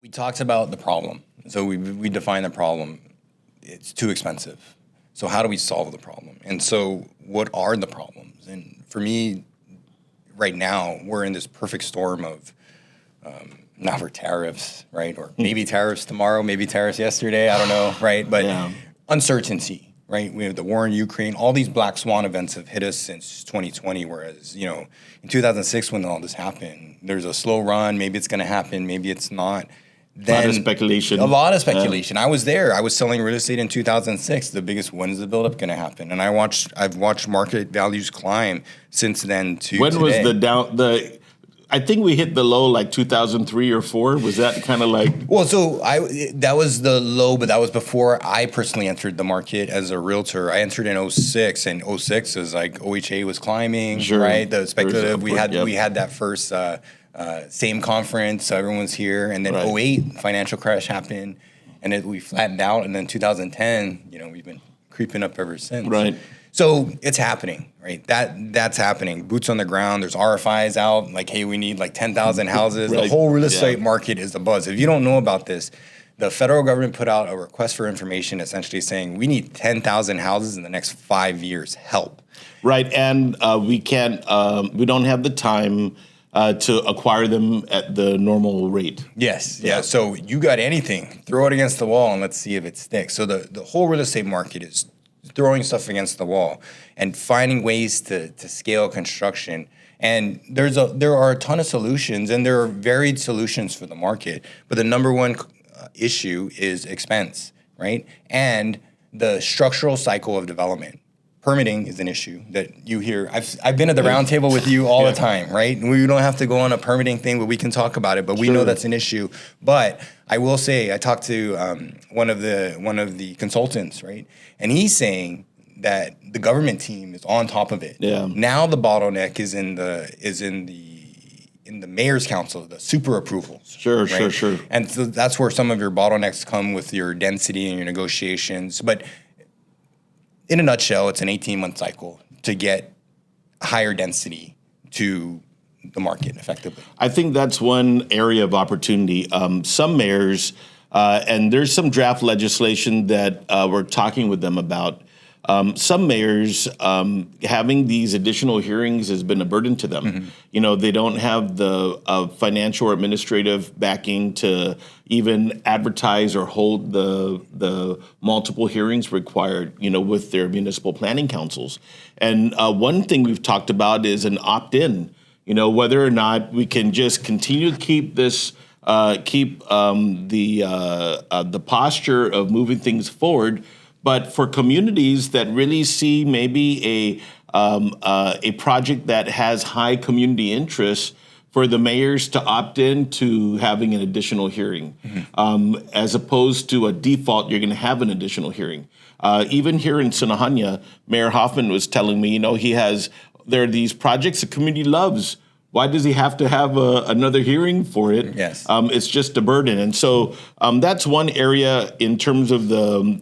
We talked about the problem. So we define the problem. It's too expensive. So how do we solve the problem? And so what are the problems? And for me, right now, we're in this perfect storm of now for tariffs, right? Or maybe tariffs tomorrow, maybe tariffs yesterday. I don't know, right? But uncertainty, right? We have the war in Ukraine. All these black swan events have hit us since 2020. Whereas, in 2006, when all this happened, there's a slow run. Maybe it's going to happen. Maybe it's not. Then, a lot of speculation. A lot of speculation. I was there. I was selling real estate in 2006. The biggest, when is the buildup going to happen? And I've watched market values climb since then to when today. Was I think we hit the low like 2003 or 4. Was that kind of like? Well, so that was the low, but that was before I personally entered the market as a realtor. I entered in 06, and 06 is like OHA was climbing, right? The speculative. We had that first same conference, so everyone's here, and then 08 financial crash happened, and we flattened out, and then 2010, we've been creeping up ever since. Right. So it's happening, right? That's happening. Boots on the ground. There's RFIs out, like, hey, we need like 10,000 houses. The whole real estate market is a buzz. If you don't know about this, the federal government put out a request for information essentially saying we need 10,000 houses in the next 5 years. Help. Right, and we don't have the time to acquire them at the normal rate. Yes, yeah. So you got anything, throw it against the wall and let's see if it sticks. So the whole real estate market is throwing stuff against the wall and finding ways to scale construction. And there are a ton of solutions, and there are varied solutions for the market. But the number one issue is expense, right? And the structural cycle of development. Permitting is an issue that you hear. I've been at the round table with you all the time, right? We don't have to go on a permitting thing, but we can talk about it. But we know that's an issue. But I will say, I talked to one of the consultants, right? And he's saying that the government team is on top of it. Yeah. Now the bottleneck is in the mayor's council, the super approvals. Sure. And so that's where some of your bottlenecks come with your density and your negotiations. But in a nutshell, it's an 18-month cycle to get higher density to the market effectively. I think that's one area of opportunity. Some mayors, and there's some draft legislation that we're talking with them about. Some mayors having these additional hearings has been a burden to them. Mm-hmm. They don't have the financial or administrative backing to even advertise or hold the multiple hearings required, with their municipal planning councils. And one thing we've talked about is an opt-in. Whether or not we can just continue to keep this, the posture of moving things forward. But for communities that really see maybe a project that has high community interest, for the mayors to opt in to having an additional hearing, as opposed to a default, you're going to have an additional hearing. Even here in Sinahanya, Mayor Hoffman was telling me, there are these projects the community loves. Why does he have to have another hearing for it? Yes. It's just a burden. And so that's one area in terms of the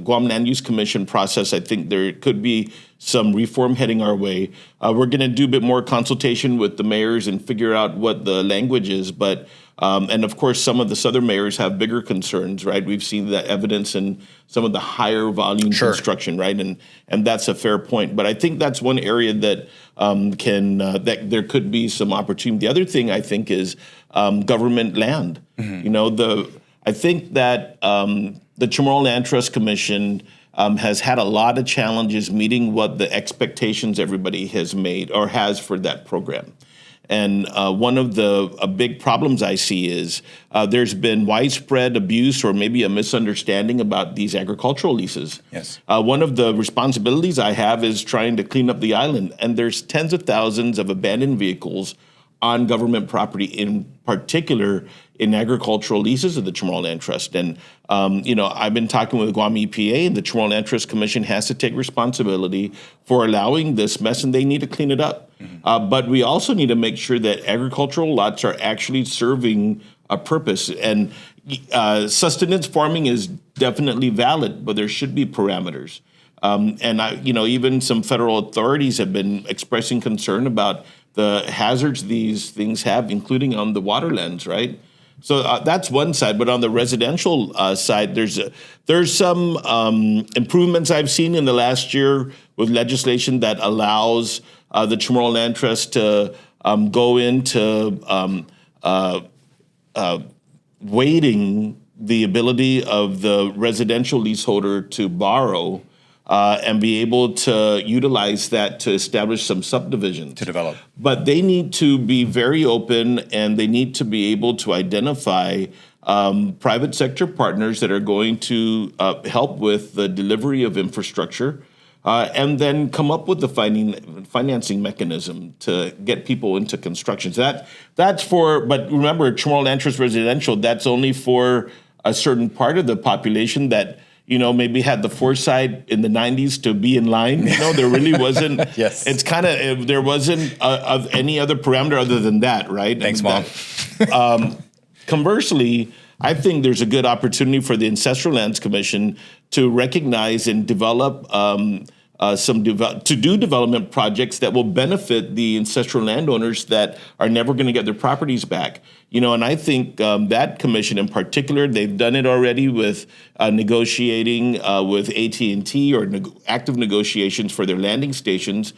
Guam Land Use Commission process. I think there could be some reform heading our way. We're going to do a bit more consultation with the mayors and figure out what the language is. But and of course, some of the southern mayors have bigger concerns, right? We've seen that evidence in some of the higher volume construction, right? And that's a fair point. But I think that's one area that that there could be some opportunity. The other thing I think is government land. Mm-hmm. I think that the Chamorro Land Trust Commission has had a lot of challenges meeting what the expectations everybody has made or has for that program. And one of the big problems I see is there's been widespread abuse or maybe a misunderstanding about these agricultural leases. Yes. One of the responsibilities I have is trying to clean up the island. And there's tens of thousands of abandoned vehicles on government property, in particular in agricultural leases of the Chamorro Land Trust. And, I've been talking with the Guam EPA, and the Chamorro Land Trust Commission has to take responsibility for allowing this mess, and they need to clean it up. Mm-hmm. But we also need to make sure that agricultural lots are actually serving a purpose. And sustenance farming is definitely valid, but there should be parameters. Even some federal authorities have been expressing concern about the hazards these things have, including on the waterlands, right? So that's one side. But on the residential side, there's some improvements I've seen in the last year with legislation that allows the Chamorro Land Trust to go into weighting the ability of the residential leaseholder to borrow and be able to utilize that to establish some subdivisions. To develop. But they need to be very open, and they need to be able to identify private sector partners that are going to help with the delivery of infrastructure, and then come up with the financing mechanism to get people into construction. So that's for, but remember, Chamorro Land Trust Residential, that's only for a certain part of the population that, maybe had the foresight in the 90s to be in line. There really wasn't. Yes. It's kind of, there wasn't of any other parameter other than that, right? Thanks, Mom. Conversely, I think there's a good opportunity for the Ancestral Lands Commission to recognize and develop to do development projects that will benefit the ancestral landowners that are never going to get their properties back. And I think that commission in particular, they've done it already with negotiating with AT&T or active negotiations for their landing stations.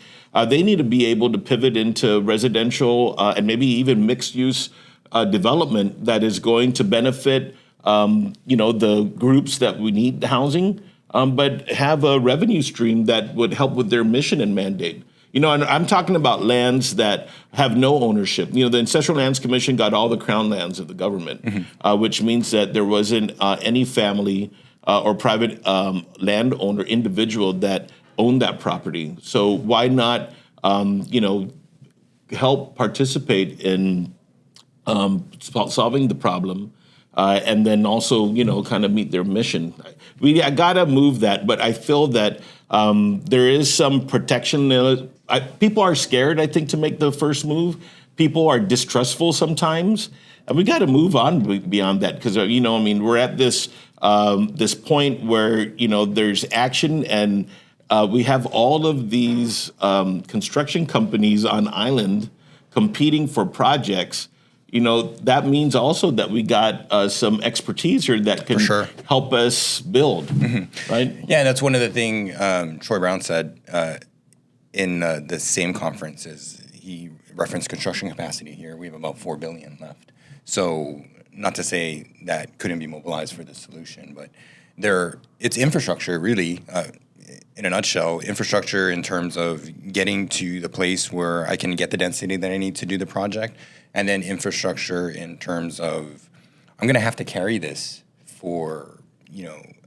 They need to be able to pivot into residential and maybe even mixed use development that is going to benefit, the groups that we need housing. But have a revenue stream that would help with their mission and mandate. And I'm talking about lands that have no ownership. The Ancestral Lands Commission got all the crown lands of the government, which means that there wasn't any family or private landowner individual that owned that property. So why not, help participate in solving the problem? And then also, kind of meet their mission. I gotta move that, but I feel that there is some protection. People are scared, I think, to make the first move. People are distrustful sometimes, and we got to move on beyond that because we're at this point where there's action, and we have all of these construction companies on island competing for projects. That means also that we got some expertise here that can help us build, right? Yeah, that's one of the things Troy Brown said in the same conference. Is he referenced construction capacity here. We have about $4 billion left. So not to say that couldn't be mobilized for the solution, but it's infrastructure really. In a nutshell, infrastructure in terms of getting to the place where I can get the density that I need to do the project, and then infrastructure in terms of I'm going to have to carry this for,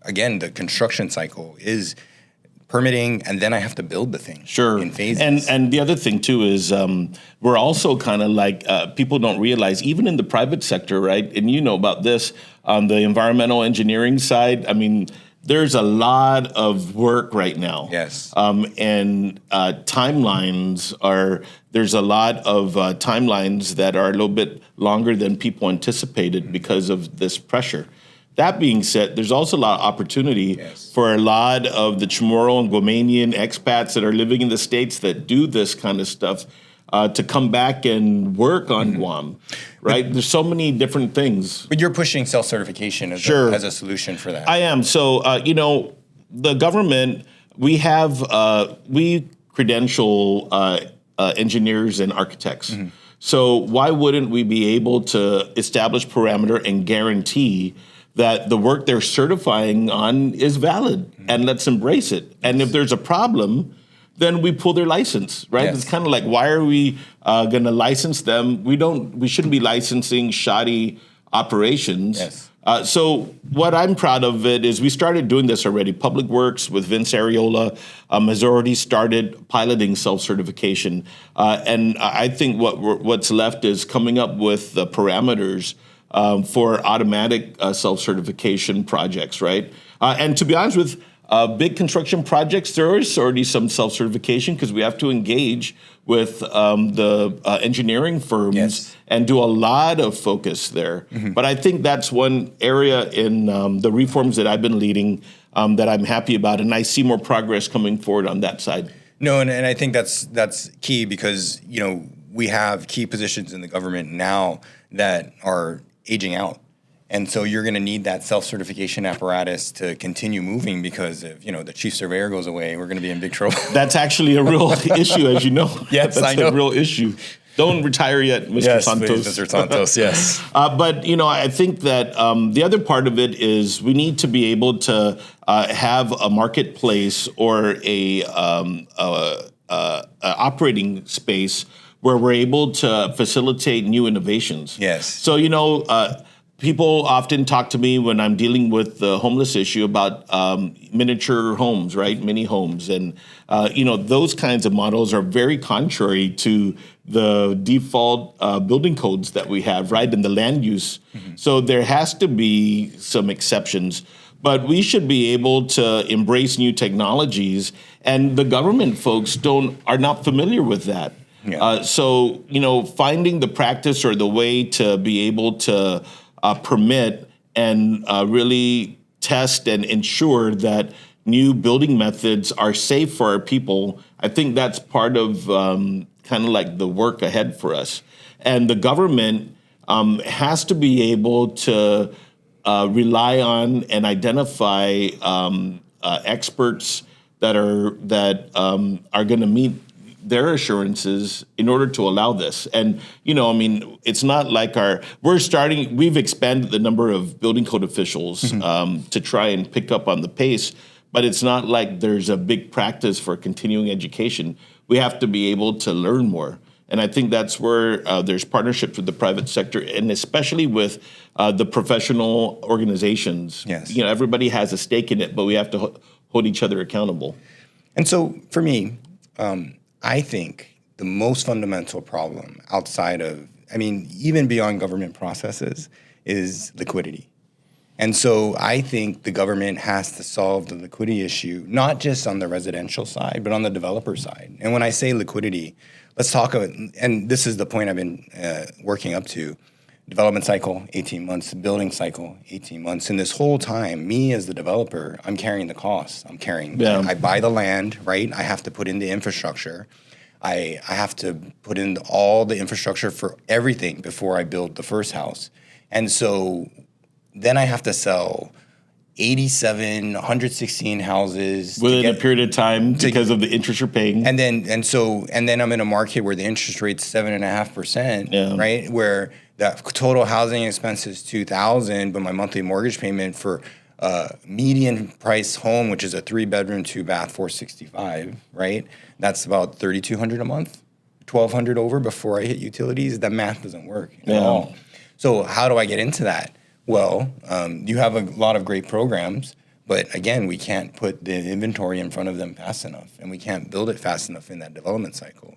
again, the construction cycle is permitting, and then I have to build the thing in phases. And the other thing, too, is we're also kind of like people don't realize, even in the private sector, right, and about this, on the environmental engineering side, there's a lot of work right now. Yes. And timelines there's a lot of timelines that are a little bit longer than people anticipated because of this pressure. That being said, there's also a lot of opportunity for a lot of the Chamorro and Guamanian expats that are living in the States that do this kind of stuff to come back and work on Guam, right? There's so many different things. But you're pushing self-certification as a solution for that. I am. So, the government, we credential engineers and architects. So why wouldn't we be able to establish parameter and guarantee that the work they're certifying on is valid, and let's embrace it. And if there's a problem, then we pull their license, right? It's kind of like, why are we going to license them? We shouldn't be licensing shoddy operations. So what I'm proud of it is we started doing this already. Public Works with Vince Areola has already started piloting self-certification. And I think what's left is coming up with the parameters for automatic self-certification projects, right? And to be honest with big construction projects, there is already some self-certification because we have to engage with the engineering firms and do a lot of focus there. But I think that's one area in the reforms that I've been leading that I'm happy about, and I see more progress coming forward on that side. No, and I think that's key because we have key positions in the government now that are aging out. And so you're going to need that self-certification apparatus to continue moving, because if, the chief surveyor goes away, we're going to be in big trouble. That's actually a real issue, as you know. Yes, That's I know. a real issue. Don't retire yet, Mr. Yes, Santos. please, Mr. Santos, yes. But, I think that the other part of it is we need to be able to have a marketplace or a operating space where we're able to facilitate new innovations. Yes. So, people often talk to me when I'm dealing with the homeless issue about miniature homes, right? Mini homes. And, those kinds of models are very contrary to the default building codes that we have, right? And the land use. Mm-hmm. So there has to be some exceptions. But we should be able to embrace new technologies. And the government folks are not familiar with that. Yeah. So, finding the practice or the way to be able to permit and really test and ensure that new building methods are safe for our people, I think that's part of kind of like the work ahead for us. And the government has to be able to rely on and identify experts that are going to meet their assurances in order to allow this. And, it's not like we've expanded the number of building code officials to try and pick up on the pace, but it's not like there's a big practice for continuing education. We have to be able to learn more. And I think that's where there's partnerships with the private sector, and especially with the professional organizations. Yes. Everybody has a stake in it, but we have to hold each other accountable. And so for me, I think the most fundamental problem outside of, even beyond government processes, is liquidity. And so I think the government has to solve the liquidity issue, not just on the residential side, but on the developer side. And when I say liquidity, let's talk about, and this is the point I've been working up to, development cycle, 18 months, building cycle, 18 months. And this whole time, me as the developer, I'm carrying the costs. I buy the land, right? I have to put in the infrastructure. I have to put in all the infrastructure for everything before I build the first house. And so then I have to sell 116 houses within a period of time because of the interest you're paying. And then I'm in a market where the interest rate's 7.5%, right? Where the total housing expense is $2,000, but my monthly mortgage payment for median price home, which is a 3-bedroom, 2-bath, $465, right? That's about $3,200 a month, $1,200 over before I hit utilities. That math doesn't work at all. So how do I get into that? Well, you have a lot of great programs, but again, we can't put the inventory in front of them fast enough, and we can't build it fast enough in that development cycle.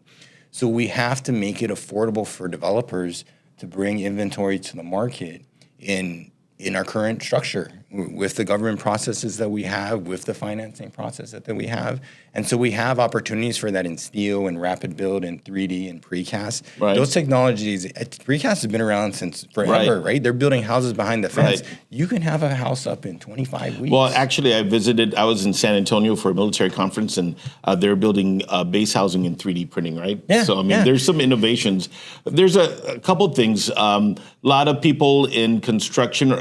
So we have to make it affordable for developers to bring inventory to the market in our current structure, with the government processes that we have, with the financing process that we have. And so we have opportunities for that in steel and rapid build and 3D and precast. Right. Those technologies, precast has been around since forever, right? They're building houses behind the fence. Right. You can have a house up in 25 weeks. Well, actually, I was in San Antonio for a military conference, and they're building base housing in 3D printing, right? Yeah. So, there's some innovations. There's a couple things. A lot of people in construction,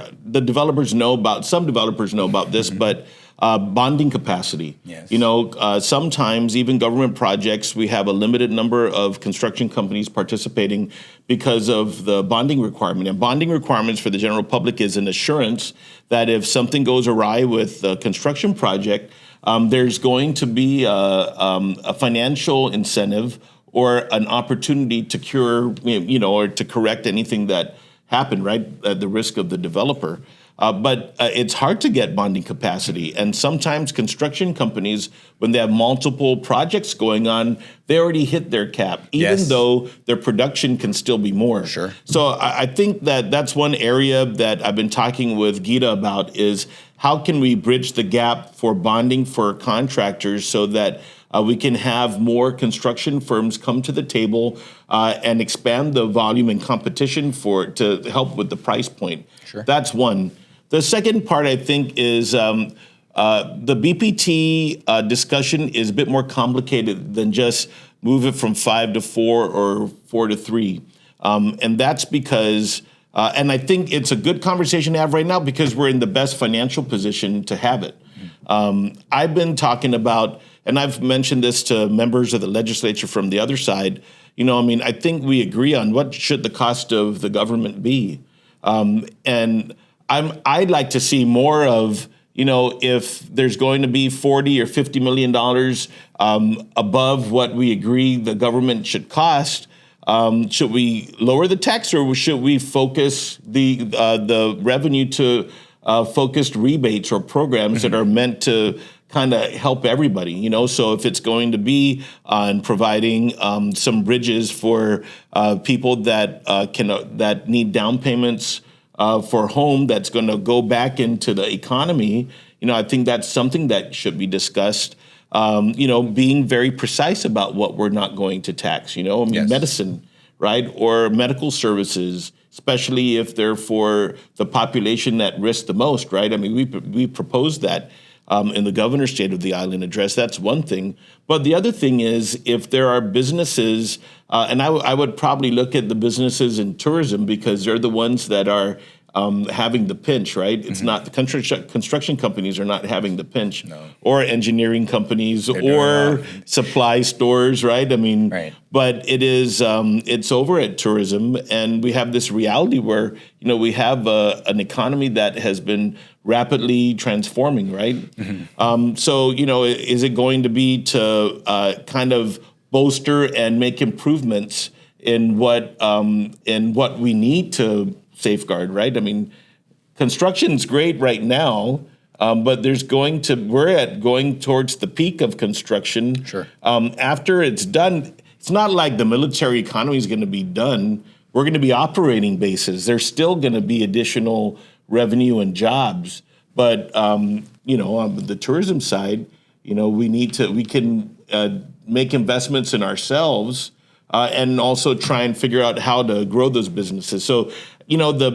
some developers know about this, but bonding capacity. Yes. Sometimes even government projects, we have a limited number of construction companies participating because of the bonding requirement. And bonding requirements for the general public is an assurance that if something goes awry with the construction project, there's going to be a financial incentive or an opportunity to cure, or to correct anything that happened, right, at the risk of the developer. But it's hard to get bonding capacity. And sometimes construction companies, when they have multiple projects going on, they already hit their cap, even though their production can still be more. Sure. So I think that's one area that I've been talking with Gita about is how can we bridge the gap for bonding for contractors so that we can have more construction firms come to the table and expand the volume and competition to help with the price point. Sure. That's one. The second part, I think, is the BPT discussion is a bit more complicated than just move it from 5 to 4 or 4 to 3. And that's because And I think it's a good conversation to have right now because we're in the best financial position to have it. I've been talking about, and I've mentioned this to members of the legislature from the other side, I think we agree on what should the cost of the government be. And I'd like to see more of, if there's going to be $40 or $50 million above what we agree the government should cost, should we lower the tax or should we focus the revenue to focused rebates or programs that are meant to kind of help everybody, So if it's going to be on providing some bridges for people that need down payments for a home that's going to go back into the economy, I think that's something that should be discussed. Being very precise about what we're not going to tax, Yes. medicine, right? Or medical services, especially if they're for the population at risk the most, right? We proposed that in the governor's State of the Island address. That's one thing. But the other thing is if there are businesses, and I would probably look at the businesses in tourism because they're the ones that are having the pinch, right? It's not the construction companies are not having the pinch, or engineering companies or supply stores, right? Right. But it is it's over at tourism, and we have this reality where we have an economy that has been rapidly transforming, right? So is it going to be to kind of bolster and make improvements in what we need to safeguard, right? Construction's great right now, but we're going towards the peak of construction. Sure. After it's done, it's not like the military economy is going to be done. We're going to be operating bases. There's still going to be additional revenue and jobs, but on the tourism side, we can make investments in ourselves and also try and figure out how to grow those businesses. So, the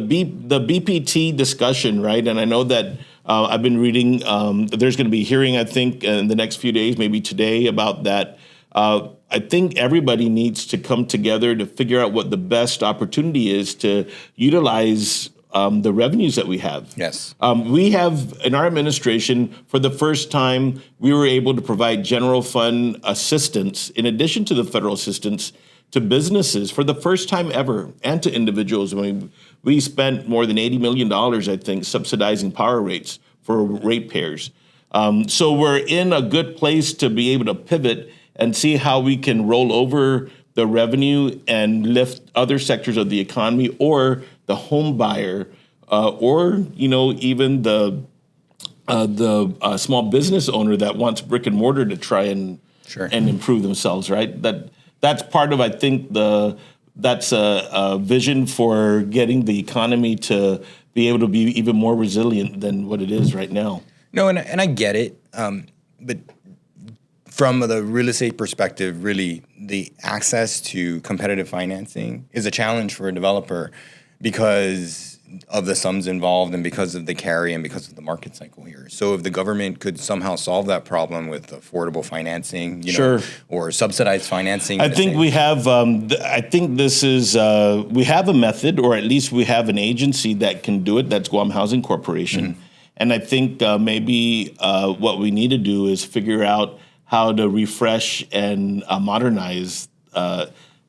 BPT discussion, right? And I know that I've been reading. There's going to be a hearing, I think, in the next few days, maybe today, about that. I think everybody needs to come together to figure out what the best opportunity is to utilize the revenues that we have. Yes. We have, in our administration, for the first time, we were able to provide general fund assistance, in addition to the federal assistance, to businesses for the first time ever, and to individuals. We spent more than $80 million, I think, subsidizing power rates for ratepayers. So we're in a good place to be able to pivot and see how we can roll over the revenue and lift other sectors of the economy, or the home buyer, or even the small business owner that wants brick and mortar to try and improve themselves. Right. That's part of, I think, that's a vision for getting the economy to be able to be even more resilient than what it is right now. No, and I get it, but from the real estate perspective, really, the access to competitive financing is a challenge for a developer because of the sums involved and because of the carry and because of the market cycle here. So if the government could somehow solve that problem with affordable financing, or subsidized financing. I think we have, I think this is, we have a method, or at least we have an agency that can do it. That's Guam Housing Corporation. And I think maybe what we need to do is figure out how to refresh and modernize.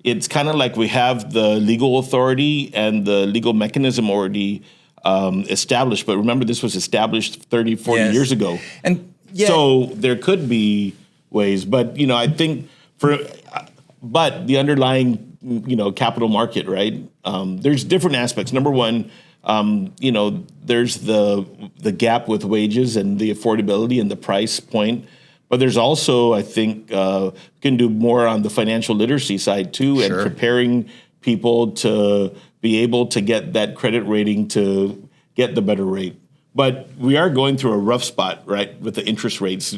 It's kind of like we have the legal authority and the legal mechanism already established. But remember, this was established 30, 40 years ago. And so there could be ways. But, I think but the underlying, capital market, right? There's different aspects. Number one, there's the gap with wages and the affordability and the price point. But there's also, I think, can do more on the financial literacy side too, and preparing people to be able to get that credit rating to get the better rate. But we are going through a rough spot, right, with the interest rates.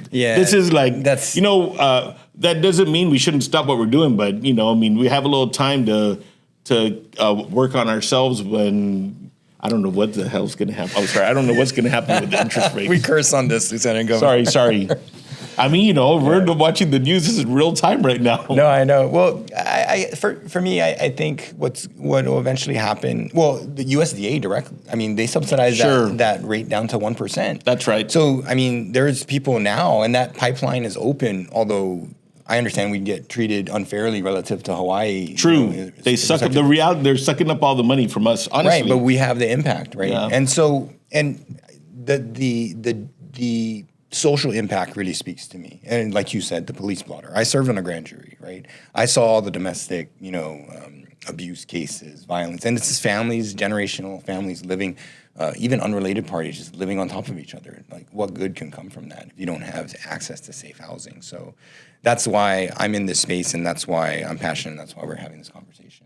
Yeah, this is like that doesn't mean we shouldn't stop what we're doing, but we have a little time to work on ourselves when. I don't know what the hell's going to happen. Oh, sorry. I don't know what's going to happen with the interest rates. We curse on this, Lieutenant Governor. Sorry. We're watching the news. This is real time right now. No, I know. Well, For me, I think what will eventually happen. Well, the USDA directly. I mean, they subsidize that rate down to 1%. That's right. So I mean, there's people now, and that pipeline is open. Although I understand we get treated unfairly relative to Hawaii. True, they suck up the reality. They're sucking up all the money from us. Honestly, right? But we have the impact, right? Yeah. And so the social impact really speaks to me. And like you said, the police blotter. I served on a grand jury, right? I saw all the domestic, abuse cases, violence, and it's just families, generational families living, even unrelated parties just living on top of each other. Like, what good can come from that if you don't have access to safe housing? So that's why I'm in this space, and that's why I'm passionate. And that's why we're having this conversation.